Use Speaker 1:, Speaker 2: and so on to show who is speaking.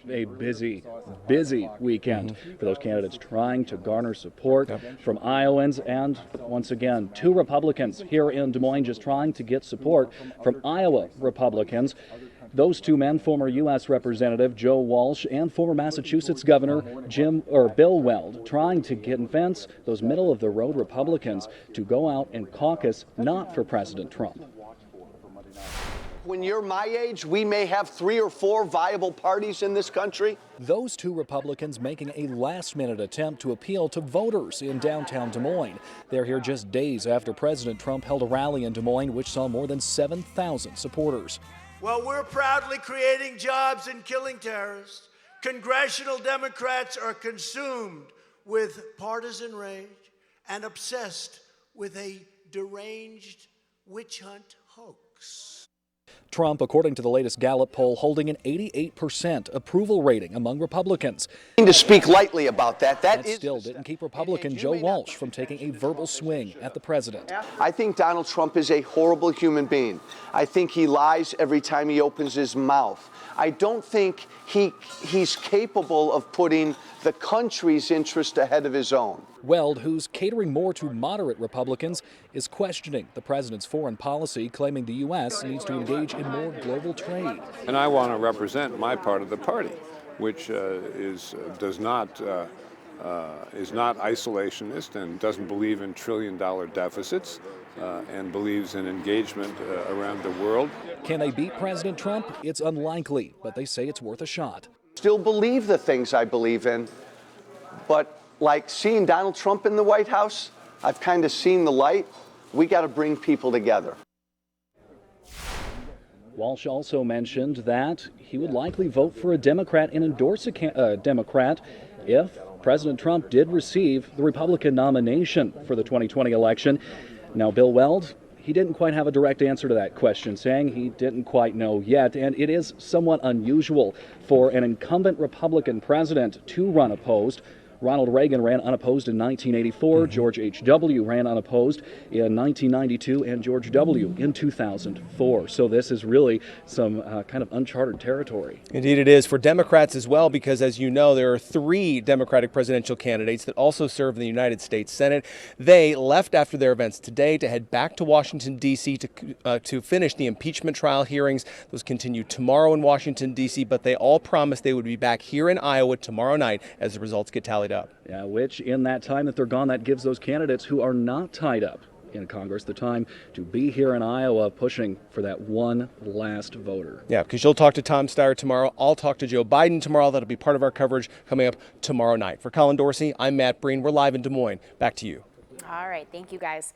Speaker 1: a busy weekend for those candidates trying to garner support from Iowans, and once again, two Republicans here in Des Moines just trying to get support from Iowa Republicans. Those two men, former U.S. Representative Joe Walsh and former Massachusetts Governor Bill Weld, trying to convince those middle-of-the-road Republicans to go out and caucus not for President Trump.
Speaker 2: When you're my age, we may have 3 or 4 viable parties in this country.
Speaker 1: Those two Republicans making a last-minute attempt to appeal to voters in downtown Des Moines. They're here just days after President Trump held a rally in Des Moines, which saw more than 7,000 supporters.
Speaker 3: Well, we're proudly creating jobs and killing terrorists. Congressional Democrats are consumed with partisan rage and obsessed with a deranged witch hunt hoax.
Speaker 1: Trump, according to the latest Gallup poll, holding an 88% approval rating among Republicans.
Speaker 2: To speak lightly about that,
Speaker 1: That still didn't keep Republican Joe Walsh from taking a verbal swing at the president.
Speaker 2: I think Donald Trump is a horrible human being. I think he lies every time he opens his mouth. I don't think he's capable of putting the country's interest ahead of his own.
Speaker 1: Weld, who's catering more to moderate Republicans, is questioning the president's foreign policy, claiming the U.S. needs to engage in more global trade.
Speaker 4: And I want to represent my part of the party, which is not isolationist and doesn't believe in trillion-dollar deficits and believes in engagement around the world.
Speaker 1: Can they beat President Trump? It's unlikely, but they say it's worth a shot.
Speaker 2: Still believe the things I believe in, but like seeing Donald Trump in the White House, I've kind of seen the light. We got to bring people together.
Speaker 1: Walsh also mentioned that he would likely vote for a Democrat and endorse a Democrat if President Trump did receive the Republican nomination for the 2020 election. Now, Bill Weld, he didn't quite have a direct answer to that question, saying he didn't quite know yet, and it is somewhat unusual for an incumbent Republican president to run opposed. Ronald Reagan ran unopposed in 1984, George H.W. ran unopposed in 1992, and George W. in 2004. So this is really some kind of uncharted territory.
Speaker 5: Indeed it is for Democrats as well, because as you know, there are 3 Democratic presidential candidates that also serve in the United States Senate. They left after their events today to head back to Washington, D.C. to finish the impeachment trial hearings. Those continue tomorrow in Washington, D.C., but they all promised they would be back here in Iowa tomorrow night as the results get tallied up.
Speaker 1: Yeah, which in that time that they're gone, that gives those candidates who are not tied up in Congress the time to be here in Iowa pushing for that one last voter.
Speaker 5: Yeah, because you'll talk to Tom Steyer tomorrow. I'll talk to Joe Biden tomorrow. That'll be part of our coverage coming up tomorrow night. For Colin Dorsey, I'm Matt Breen. We're live in Des Moines. Back to you.
Speaker 6: All right. Thank you, guys.